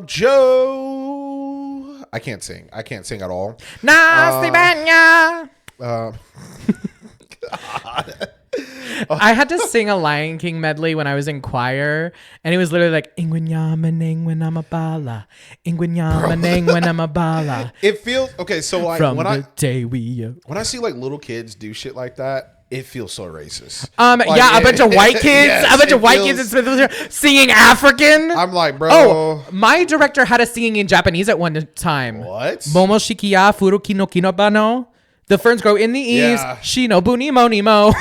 Joe. I can't sing. I can't sing at all. Nasi banya. God. I had to sing a Lion King medley when I was in choir, and it was literally like Ingwenyamaneng when I'm a bala, Ingwenyamaneng when I'm a bala. It feels okay. So like From when when I see like little kids do shit like that, it feels so racist. Yeah, a bunch of white kids, yes, a bunch of white kids in Smithfield singing African. I'm like, bro. Oh, my director had us singing in Japanese at one time. What? Momo shikiya furu kino kinobano. The ferns grow in the eaves. Yeah. Shino buni mo nimo.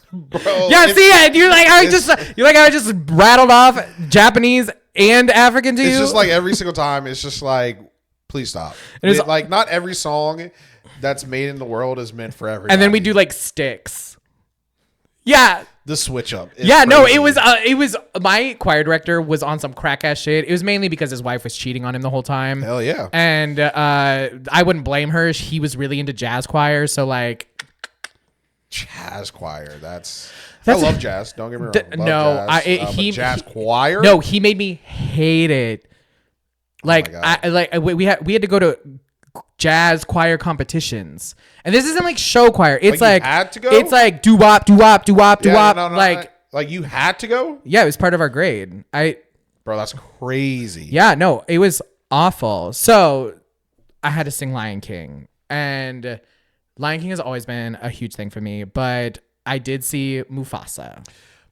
Bro, Yeah, see it. You're like I just rattled off Japanese and African to you. It's just like every single time. It's just like, please stop. Like not every song that's made in the world is meant for everybody. And then we do like sticks. Yeah. The switch up. Yeah, crazy. No, it was my choir director was on some crack ass shit. It was mainly because his wife was cheating on him the whole time. Hell yeah. And I wouldn't blame her. He was really into jazz choir, so like jazz choir. I love jazz. Don't get me wrong. Jazz choir. No, he made me hate it. Like we had to go to jazz choir competitions, and this isn't like show choir. It's like you had to go? It's like doo wop doo wop doo wop doo wop. Like you had to go. Yeah, it was part of our grade. Bro, that's crazy. Yeah, no, it was awful. So I had to sing Lion King, and Lion King has always been a huge thing for me, but I did see Mufasa.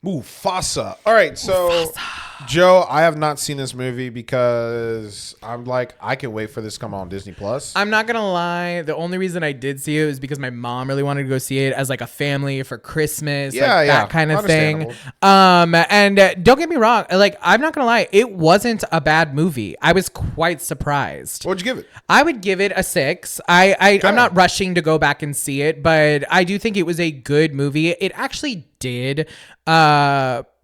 Mufasa. All right, so Joe, I have not seen this movie because I'm like, I can wait for this to come on Disney Plus. I'm not gonna lie. The only reason I did see it was because my mom really wanted to go see it as like a family for Christmas, that kind of thing. And don't get me wrong, like I'm not gonna lie, it wasn't a bad movie. I was quite surprised. What'd you give it? I would give it a 6. I'm not rushing to go back and see it, but I do think it was a good movie. It actually did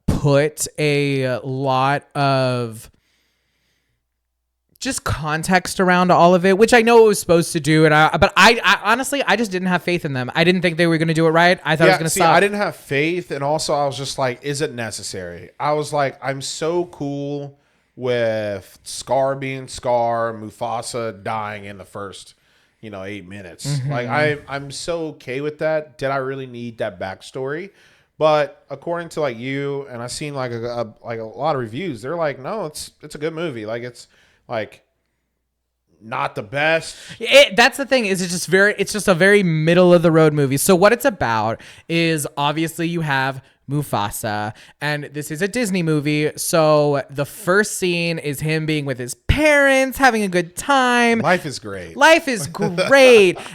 put a lot of just context around all of it, which I know it was supposed to do, but I honestly I just didn't have faith in them. I didn't think they were going to do it right. I thought it was going to stop. I didn't have faith, and also I was just like, is it necessary? I was like, I'm so cool with Scar being Scar, Mufasa dying in the first 8 minutes. Mm-hmm. Like I'm so okay with that. Did I really need that backstory? But according to like you, and I've seen like a lot of reviews, they're like, no, it's a good movie. Like it's like not the best. That's the thing, is it's just a very middle of the road movie. So what it's about is obviously you have Mufasa, and this is a Disney movie, so the first scene is him being with his parents, having a good time. Life is great.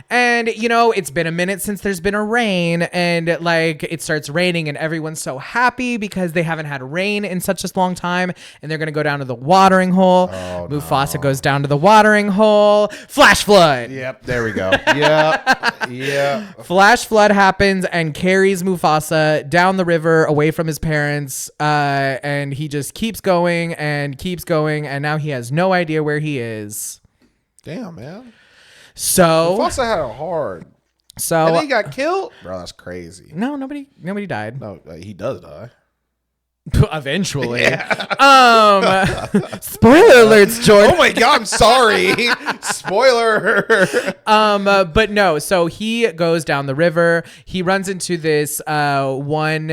And it's been a minute since there's been a rain, and like it starts raining, and everyone's so happy because they haven't had rain in such a long time, and they're gonna go down to the watering hole. Mufasa goes down to the watering hole. Flash flood. Yep, there we go. Yeah. Flash flood happens and carries Mufasa down the river away from his parents, and he just keeps going, and now he has no idea where he is. Damn, man. So Mufasa had it hard. So and he got killed. Bro, that's crazy. No, nobody died. No, he does die. Eventually. Yeah. Spoiler alerts, Jordan. Oh my god, I'm sorry. Spoiler. But no, so he goes down the river. He runs into this one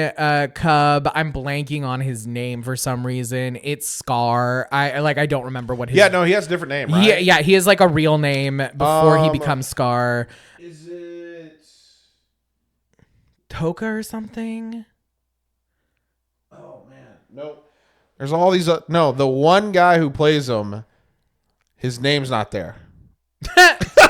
cub. I'm blanking on his name for some reason. It's Scar. I don't remember what his Yeah, no, he has a different name, right? He has like a real name before he becomes Scar. Is it Toka or something? Nope. There's all these. No, the one guy who plays him, his name's not there.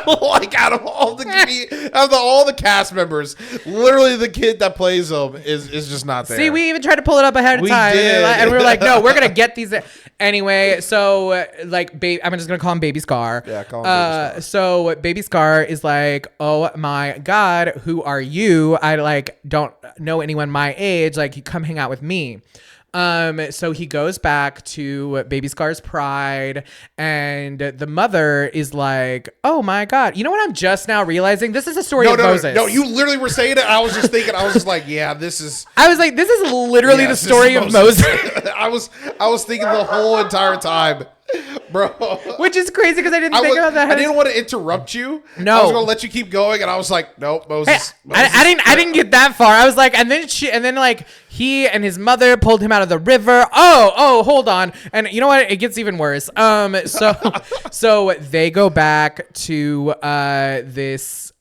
Like out of all the cast members, literally the kid that plays him is just not there. See, we even tried to pull it up ahead of time, and we were like, no, we're gonna get these. Anyway, so I'm just gonna call him Baby Scar. Yeah, call him Baby Scar. So Baby Scar is like, oh my god, who are you? I don't know anyone my age. Like, you come hang out with me. So he goes back to Baby Scar's pride, and the mother is like, "Oh my God, you know what? I'm just now realizing this is a story of Moses." No, you literally were saying it. I was just thinking. I was just like, yeah, this is. I was like, "This is literally the story of Moses." I was thinking the whole entire time, bro. Which is crazy because I didn't think about that. I didn't want to interrupt you. No. I was gonna let you keep going, and I was like, nope, Moses. Hey, I didn't get that far. I was like, and then like he and his mother pulled him out of the river. Oh, hold on. And you know what? It gets even worse. So they go back to this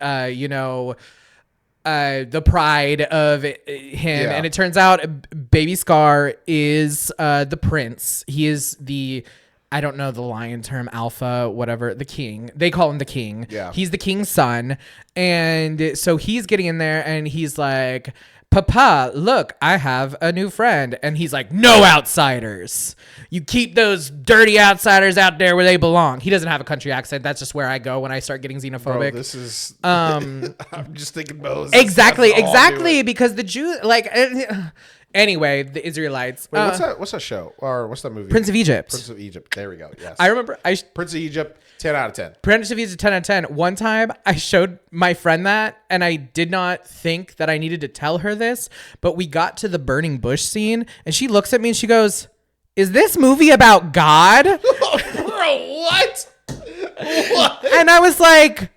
the pride of him, and it turns out Baby Scar is the prince. He is the, I don't know the lion term, alpha, whatever, the king. They call him the king. Yeah. He's the king's son. And so he's getting in there and he's like, Papa, look, I have a new friend. And he's like, no outsiders. You keep those dirty outsiders out there where they belong. He doesn't have a country accent. That's just where I go when I start getting xenophobic. Bro, this is. I'm just thinking Moses. Exactly. Because the Jews, like, anyway, the Israelites. Wait, what's that show? Or what's that movie? Prince of Egypt. Prince of Egypt. There we go. Yes. I remember. Prince of Egypt. 10 out of 10. Prince of Egypt 10 out of 10. One time I showed my friend that and I did not think that I needed to tell her this, but we got to the burning bush scene and she looks at me and she goes, is this movie about God? Bro, what? What? And I was like,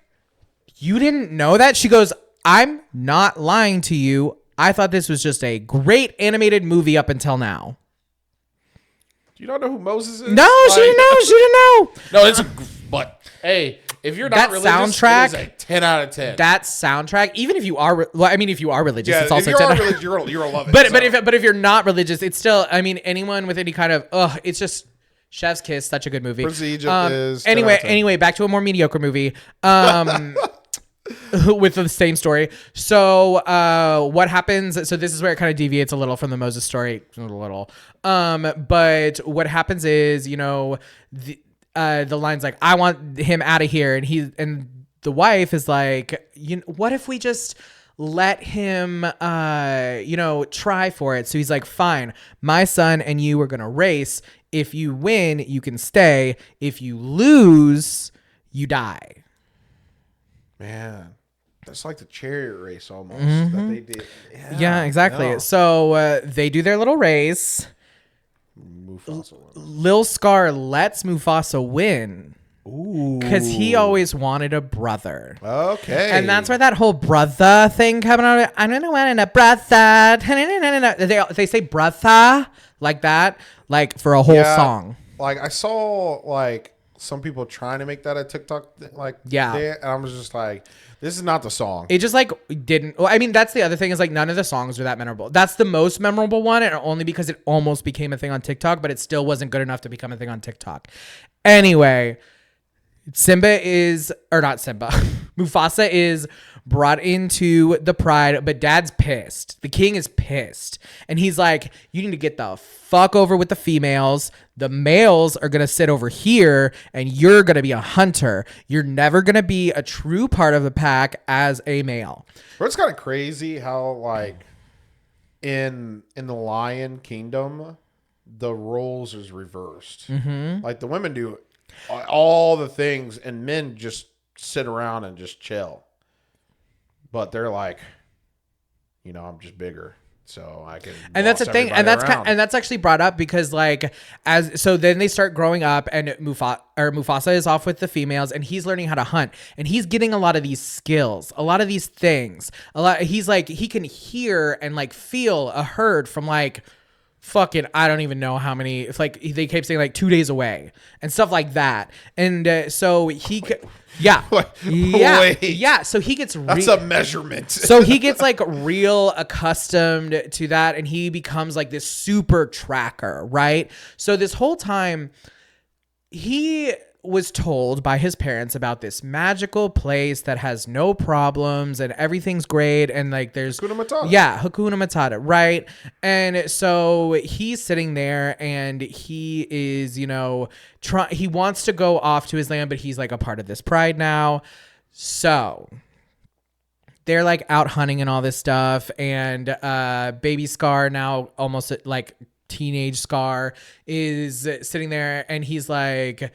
you didn't know that? She goes, I'm not lying to you. I thought this was just a great animated movie up until now. Do you not know who Moses is? No, she didn't know. She didn't know. No, it's a. But hey, if you're not That religious, soundtrack, it is a 10 out of 10. That soundtrack, even if you are, well, I mean, if you are religious, yeah, it's also if 10 you're religious, you're gonna love it. But if you're not religious, it's still. I mean, anyone with any kind of it's just Chef's Kiss, such a good movie. Prince of Egypt is 10 anyway. out of 10. Anyway, back to a more mediocre movie. With the same story. So what happens? So this is where it kind of deviates a little from the Moses story, a little. But what happens is, the line's like, I want him out of here, and the wife is like, what if we just let him try for it? So he's like, fine, my son and you are gonna race. If you win, you can stay. If you lose, you die. Man, that's like the chariot race almost that they did. Yeah, exactly. No. So they do their little race. Mufasa won. Lil Scar lets Mufasa win Ooh. because he always wanted a brother. Okay. And that's where that whole brother thing coming out. I'm gonna want a brother. They say brother like that, like for a whole song. Like I saw like some people trying to make that a TikTok and I was just like, this is not the song. It just like didn't. Well, I mean, that's the other thing is like none of the songs are that memorable. That's the most memorable one, and only because it almost became a thing on TikTok, but it still wasn't good enough to become a thing on TikTok. Anyway, Mufasa is brought into the pride, but dad's pissed. The king is pissed. And he's like, you need to get the fuck over with the females. The males are going to sit over here and you're going to be a hunter. You're never going to be a true part of the pack as a male. But it's kind of crazy how like in the Lion Kingdom, the roles is reversed. Mm-hmm. Like the women do all the things and men just sit around and just chill. But they're like, I'm just bigger, so I can. And that's the thing, and that's actually brought up because so then they start growing up, and Mufasa is off with the females, and he's learning how to hunt, and he's getting a lot of these skills, a lot of these things. He's like he can hear and like feel a herd from like fucking I don't even know how many. It's like they keep saying like 2 days away and stuff like that, and so he. Yeah. Wait. Yeah. So he gets that's a measurement. So he gets like real accustomed to that and he becomes like this super tracker, right? So this whole time he was told by his parents about this magical place that has no problems and everything's great and like there's Hakuna Matata. Yeah, Hakuna Matata, right? And so he's sitting there and he is, he wants to go off to his land, but he's like a part of this pride now. So they're like out hunting and all this stuff and Baby Scar now almost like teenage Scar is sitting there, and he's like,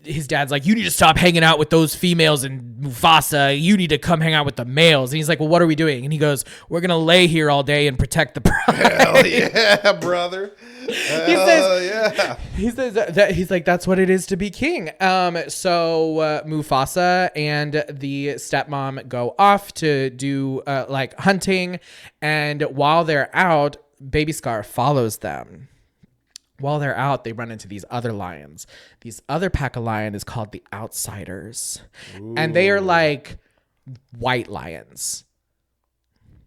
his dad's like, you need to stop hanging out with those females in Mufasa. You need to come hang out with the males. And he's like, well, what are we doing? And he goes, we're going to lay here all day and protect the bride. Hell yeah, brother. He says that he's like, that's what it is to be king. So Mufasa and the stepmom go off to do like hunting. And while they're out, Baby Scar follows them. While they're out, they run into these other lions. These other pack of lion is called the Outsiders. Ooh. And they are like white lions.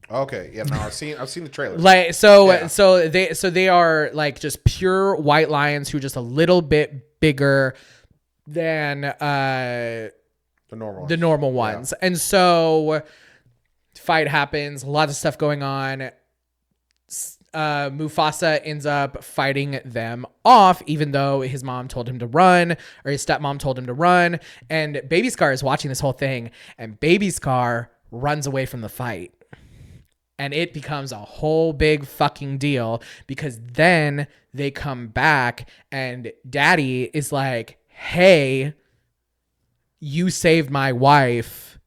Okay, yeah, no, I've seen the trailer. Like so they are like just pure white lions who are just a little bit bigger than the normal ones. Yeah. And so fight happens, a lot of stuff going on. Mufasa ends up fighting them off, even though his mom told him to run, or his stepmom told him to run. And Baby Scar is watching this whole thing, and Baby Scar runs away from the fight. And it becomes a whole big fucking deal, because then they come back and Daddy is like, hey, you saved my wife.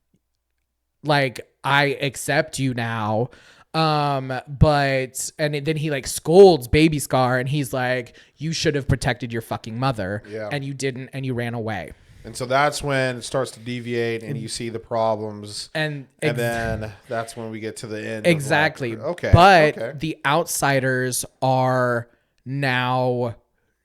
Like, I accept you now. But then he like scolds Baby Scar, and he's like, you should have protected your fucking mother. Yeah. And you didn't, and you ran away. And so that's when it starts to deviate, and you see the problems. And then that's when we get to the end. Exactly. Okay. But the Outsiders are now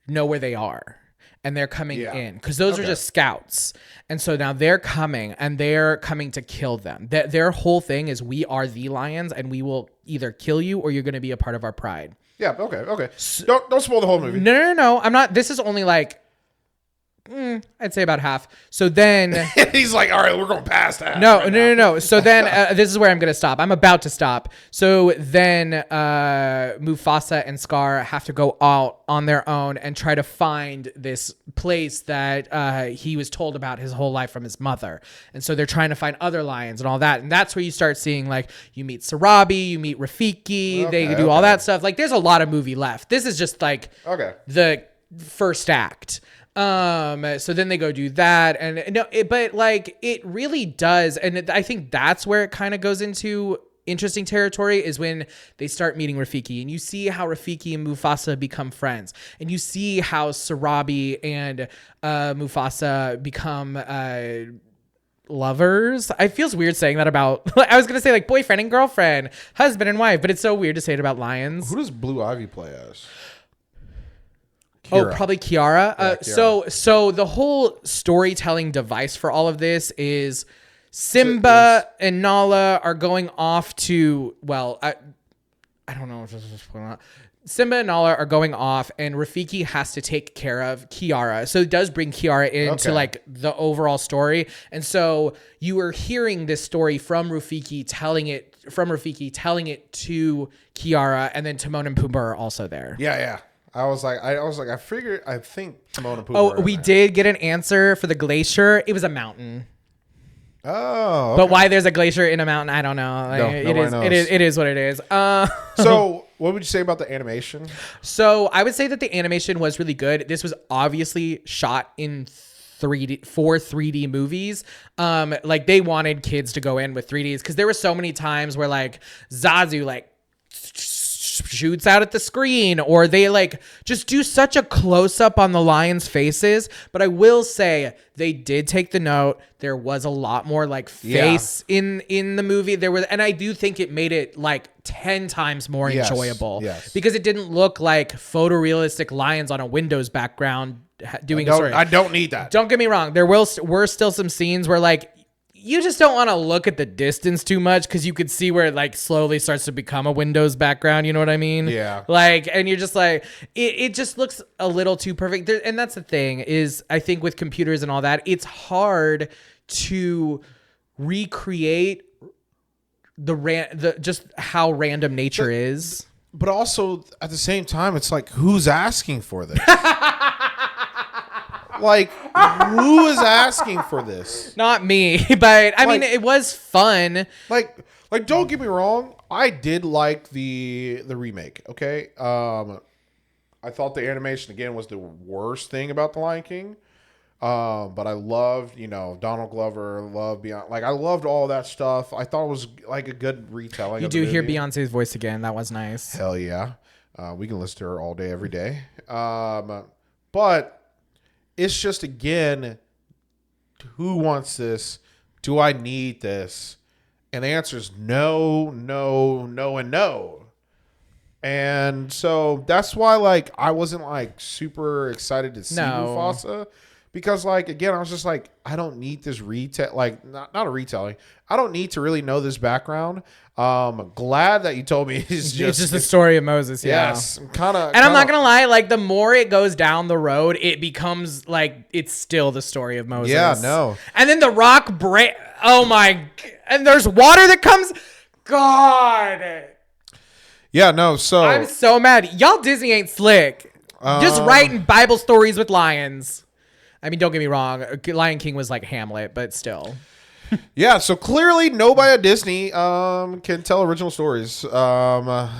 know where they are. And they're coming in, because those are just scouts. And so now they're coming, and they're coming to kill them. Their whole thing is, we are the lions, and we will either kill you or you're going to be a part of our pride. Yeah, okay. Don't spoil the whole movie. No. I'm not. This is only like, I'd say about half. So then he's like, all right, we're going past half. No. So then this is where I'm going to stop. I'm about to stop. So then Mufasa and Scar have to go out on their own and try to find this place that he was told about his whole life from his mother. And so they're trying to find other lions and all that. And that's where you start seeing, like, you meet Sarabi, you meet Rafiki, they do all that stuff. Like, there's a lot of movie left. This is just like the first act. So then they go do that, and but like, it really does. And I think that's where it kind of goes into interesting territory, is when they start meeting Rafiki, and you see how Rafiki and Mufasa become friends, and you see how Sarabi and Mufasa become lovers. It feels weird saying that about, I was going to say like boyfriend and girlfriend, husband and wife, but it's so weird to say it about lions. Who does Blue Ivy play as? Kiara. Oh, probably Kiara. Kiara. So the whole storytelling device for all of this is Simba and Nala are going off to, well, I don't know if this is spoiling or not. Simba and Nala are going off, and Rafiki has to take care of Kiara. So it does bring Kiara into like the overall story. And so you are hearing this story from Rafiki telling it to Kiara, and then Timon and Pumbaa are also there. Yeah. I think Timon and Pumbaa. Oh, we did get an answer for the glacier. It was a mountain. Oh, okay. But why there's a glacier in a mountain, I don't know. Like, it is what it is. So what would you say about the animation? So I would say that the animation was really good. This was obviously shot in 3D for 3D movies. Like, they wanted kids to go in with 3Ds, because there were so many times where like Zazu like shoots out at the screen, or they like just do such a close up on the lions' faces. But I will say they did take the note. There was a lot more like face in the movie. There was, and I do think it made it like 10 times more enjoyable, because it didn't look like photorealistic lions on a Windows background doing a story. I don't need that. Don't get me wrong. There were still some scenes where like, you just don't want to look at the distance too much, because you could see where it like slowly starts to become a Windows background. You know what I mean? Yeah. Like, and you're just like, it just looks a little too perfect. And that's the thing, is I think with computers and all that, it's hard to recreate just how random nature is. But also at the same time, it's like, who's asking for this? Like, who is asking for this? Not me, but I mean, it was fun. Like, don't get me wrong. I did like the remake. Okay. I thought the animation again was the worst thing about the Lion King. But I loved, Donald Glover, loved Beyonce. Like I loved all that stuff. I thought it was like a good retelling. You of the do hear movie. Beyonce's voice again. That was nice. Hell yeah. We can listen to her all day, every day. But it's just, again, who wants this? Do I need this? And the answer is no, no, no, and no. And so that's why, like, I wasn't, like, super excited to see Mufasa. Because, like, again, I was just like, I don't need this not a retelling. I don't need to really know this background. Glad that you told me it's just the story of Moses. Yeah. Yes, kind of. And I'm not gonna lie, like the more it goes down the road, it becomes like it's still the story of Moses. Yeah, no. And then the rock break. Oh my! And there's water that comes. God. Yeah, no. So I'm so mad. Y'all Disney ain't slick. Just writing Bible stories with lions. I mean, don't get me wrong. Lion King was like Hamlet, but still. Yeah, so clearly nobody at Disney can tell original stories. But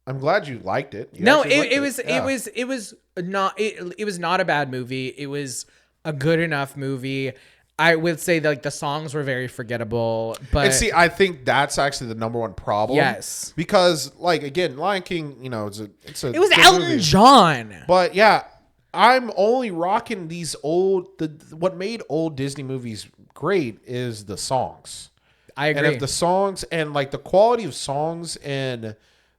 I'm glad you liked it. It was not a bad movie. It was a good enough movie. I would say that, like, the songs were very forgettable, but and see, I think that's actually the number one problem. Yes, because like again, Lion King, it was Elton movie. John. But yeah, I'm only rocking these what made old Disney movies great is the songs. I agree. And if the songs and like the quality of songs in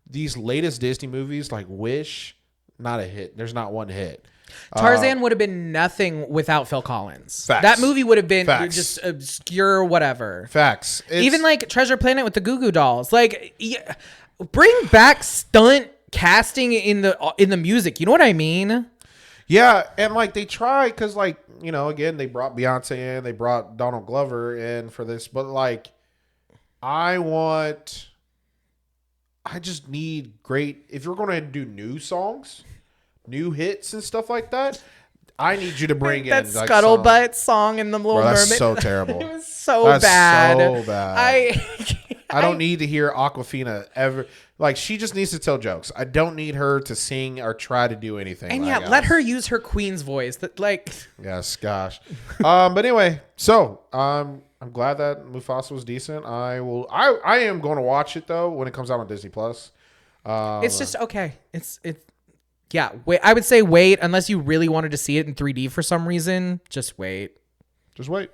these latest Disney movies, like Wish, not a hit. There's not one hit. Tarzan would have been nothing without Phil Collins. Facts. That movie would have been Facts. just obscure, whatever. Facts. Even like Treasure Planet with the Goo Goo Dolls. Like, bring back stunt casting in the music. You know what I mean? Yeah, and like they try because like again they brought Beyonce in, they brought Donald Glover in for this, but like I just need great. If you're going to do new songs, new hits and stuff like that, I need you to bring that in like Scuttlebutt song in the Little Mermaid. That's so terrible. It was so bad. So bad. I don't need to hear Aquafina ever. Like, she just needs to tell jokes. I don't need her to sing or try to do anything. And yeah, let her use her queen's voice. That like. Yes, gosh. But anyway, so I'm glad that Mufasa was decent. I am going to watch it though when it comes out on Disney Plus. It's just okay. Yeah. Wait. I would say wait unless you really wanted to see it in 3D for some reason. Just wait. Just wait.